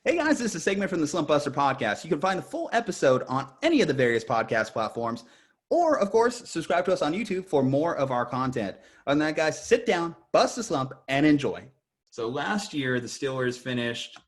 Hey guys, this is a segment from the Slumpbuster Podcast. You can find the full episode on any of the various podcast platforms, or of course, subscribe to us on YouTube for more of our content. Other than that, guys, sit down, bust a slump, and enjoy. So last year, the Steelers finished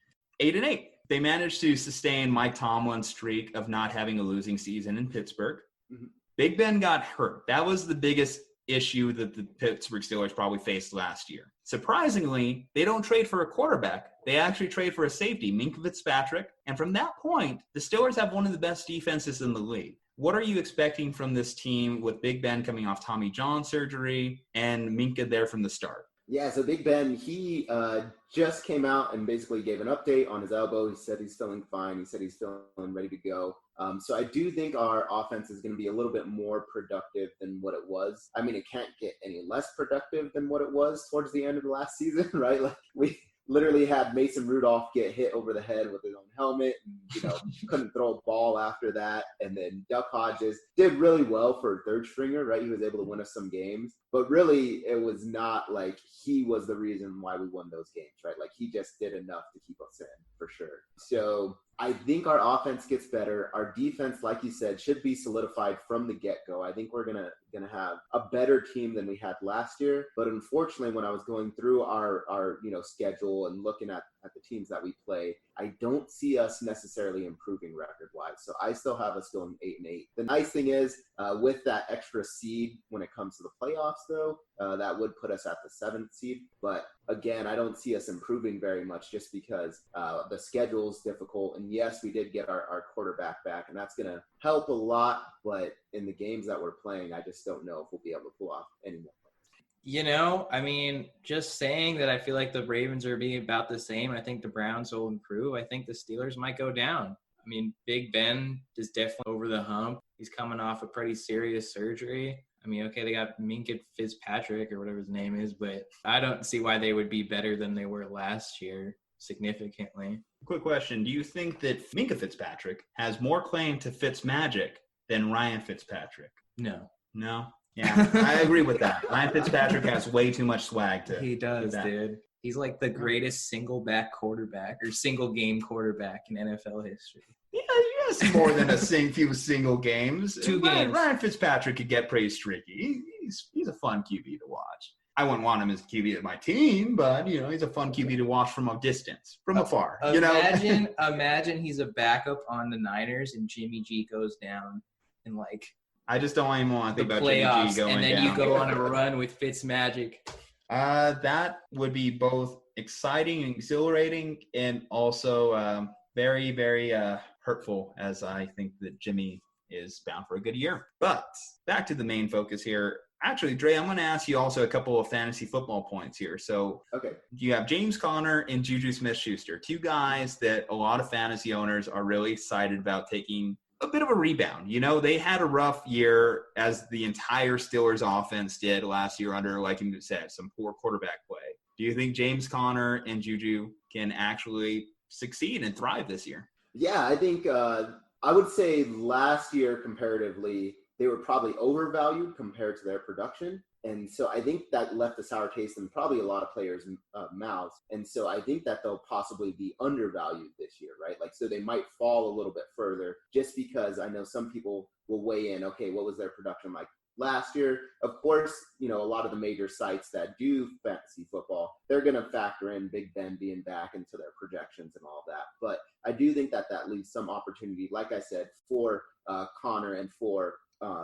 8-8. They managed to sustain Mike Tomlin's streak of not having a losing season in Pittsburgh. Mm-hmm. Big Ben got hurt. That was the biggest issue that the Pittsburgh Steelers probably faced last year. Surprisingly, they don't trade for a quarterback. They actually trade for a safety, Minkah Fitzpatrick. And from that point, the Steelers have one of the best defenses in the league. What are you expecting from this team with Big Ben coming off Tommy John surgery and Minkah there from the start? Yeah, so Big Ben, he just came out and basically gave an update on his elbow. He said he's feeling fine. He said he's feeling ready to go. So I do think our offense is going to be a little bit more productive than what it was. I mean, it can't get any less productive than what it was towards the end of the last season, right? Like we literally had Mason Rudolph get hit over the head with his own helmet and, couldn't throw a ball after that. And then Duck Hodges did really well for a third stringer, right? He was able to win us some games. But really, it was not like he was the reason why we won those games, right? Like he just did enough to keep us in, for sure. So I think our offense gets better. Our defense, like you said, should be solidified from the get-go. I think we're gonna have a better team than we had last year. But unfortunately, when I was going through our schedule and looking at the teams that we play, I don't see us necessarily improving record-wise. So I still have us going 8-8. The nice thing is, with that extra seed when it comes to the playoffs, though, that would put us at the 7th seed. But again, I don't see us improving very much just because the schedule is difficult. And yes, we did get our quarterback back, and that's going to help a lot. But in the games that we're playing, I just don't know if we'll be able to pull off any more. Just saying that I feel like the Ravens are being about the same. I think the Browns will improve. I think the Steelers might go down. I mean, Big Ben is definitely over the hump. He's coming off a pretty serious surgery. I mean, okay, they got Minkah Fitzpatrick or whatever his name is, but I don't see why they would be better than they were last year significantly. Quick question. Do you think that Minkah Fitzpatrick has more claim to Fitzmagic than Ryan Fitzpatrick? No. No? Yeah, I agree with that. Ryan Fitzpatrick has way too much swag to He does, dude. He's like the greatest single-back quarterback or single-game quarterback in NFL history. Yeah, yes, more than a few single games. 2 games. Ryan Fitzpatrick could get pretty streaky. He's a fun QB to watch. I wouldn't want him as QB at my team, but, he's a fun QB to watch from a distance, from afar. Imagine he's a backup on the Niners and Jimmy G goes down and I just don't even want to think about playoffs, Jimmy G going down. and then you go on a run with Fitzmagic. That would be both exciting and exhilarating and also very, very hurtful, as I think that Jimmy is bound for a good year. But back to the main focus here. Actually, Dre, I'm going to ask you also a couple of fantasy football points here. So okay. You have James Conner and Juju Smith-Schuster, 2 guys that a lot of fantasy owners are really excited about taking a bit of a rebound. They had a rough year, as the entire Steelers offense did last year under, like you said, some poor quarterback play. Do you think James Conner and Juju can actually succeed and thrive this year? Yeah, I think I would say last year comparatively, they were probably overvalued compared to their production. And so I think that left a sour taste in probably a lot of players' mouths. And so I think that they'll possibly be undervalued this year, right? So they might fall a little bit further just because I know some people will weigh in, okay, what was their production like last year? Of course, a lot of the major sites that do fantasy football, they're going to factor in Big Ben being back into their projections and all that. But I do think that leaves some opportunity, like I said, for Conner and for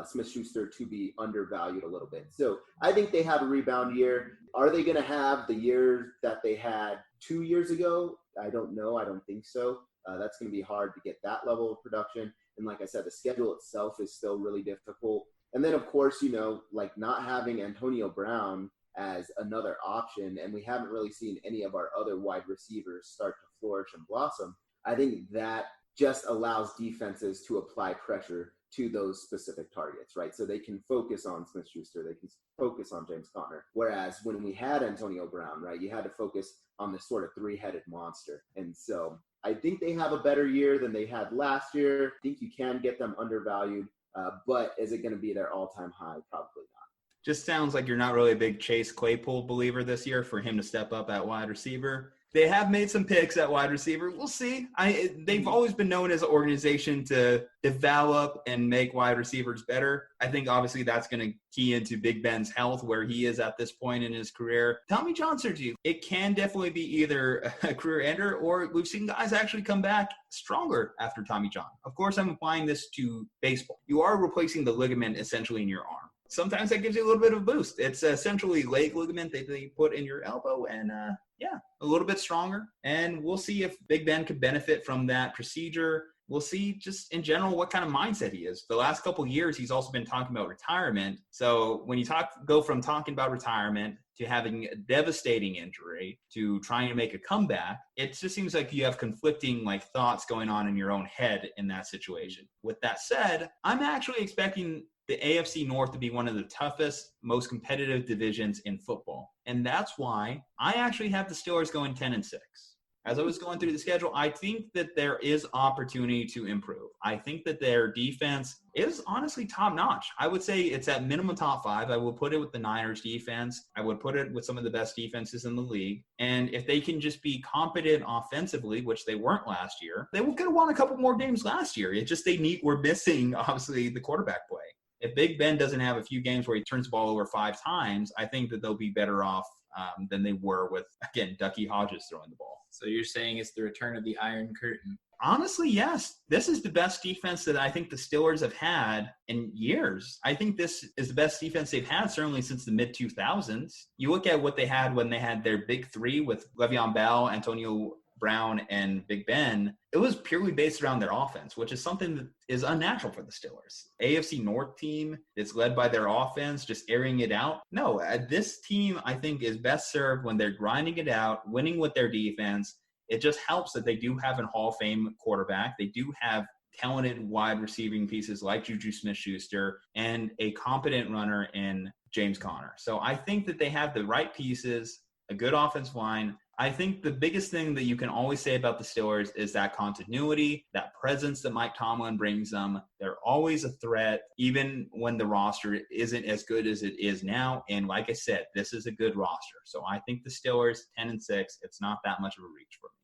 Smith-Schuster to be undervalued a little bit. So I think they have a rebound year. Are they going to have the year that they had 2 years ago? I don't know. I don't think so. That's going to be hard to get that level of production. And like I said, the schedule itself is still really difficult. And then, of course, not having Antonio Brown as another option, and we haven't really seen any of our other wide receivers start to flourish and blossom. I think that just allows defenses to apply pressure to those specific targets, right? So they can focus on Smith-Schuster, they can focus on James Conner. Whereas when we had Antonio Brown, right, you had to focus on this sort of 3-headed monster. And so I think they have a better year than they had last year. I think you can get them undervalued, but is it going to be their all-time high? Probably not. Just sounds like you're not really a big Chase Claypool believer this year for him to step up at wide receiver. They have made some picks at wide receiver. We'll see. They've always been known as an organization to develop and make wide receivers better. I think obviously that's going to key into Big Ben's health, where he is at this point in his career. Tommy John surgery, it can definitely be either a career ender, or we've seen guys actually come back stronger after Tommy John. Of course, I'm applying this to baseball. You are replacing the ligament essentially in your arm. Sometimes that gives you a little bit of a boost. It's essentially leg ligament that they put in your elbow, and a little bit stronger. And we'll see if Big Ben could benefit from that procedure. We'll see just in general what kind of mindset he is. The last couple of years, he's also been talking about retirement. So when you go from talking about retirement to having a devastating injury to trying to make a comeback, it just seems like you have conflicting thoughts going on in your own head in that situation. With that said, I'm actually expecting the AFC North to be one of the toughest, most competitive divisions in football. And that's why I actually have the Steelers going 10-6. As I was going through the schedule, I think that there is opportunity to improve. I think that their defense is honestly top-notch. I would say it's at minimum top 5. I will put it with the Niners defense. I would put it with some of the best defenses in the league. And if they can just be competent offensively, which they weren't last year, they could have won a couple more games last year. It's just we're missing, obviously, the quarterback play. If Big Ben doesn't have a few games where he turns the ball over 5 times, I think that they'll be better off than they were with, again, Ducky Hodges throwing the ball. So you're saying it's the return of the Iron Curtain? Honestly, yes. This is the best defense that I think the Steelers have had in years. I think this is the best defense they've had, certainly since the mid-2000s. You look at what they had when they had their big three with Le'Veon Bell, Antonio Brown, and Big Ben. It was purely based around their offense, which is something that is unnatural for the Steelers. AFC North team that's led by their offense, just airing it out. No, this team, I think, is best served when they're grinding it out, winning with their defense. It just helps that they do have a Hall of Fame quarterback. They do have talented wide receiving pieces like Juju Smith-Schuster and a competent runner in James Conner. So I think that they have the right pieces, a good offensive line. I think the biggest thing that you can always say about the Steelers is that continuity, that presence that Mike Tomlin brings them. They're always a threat, even when the roster isn't as good as it is now. And like I said, this is a good roster. So I think the Steelers, 10-6, it's not that much of a reach for me.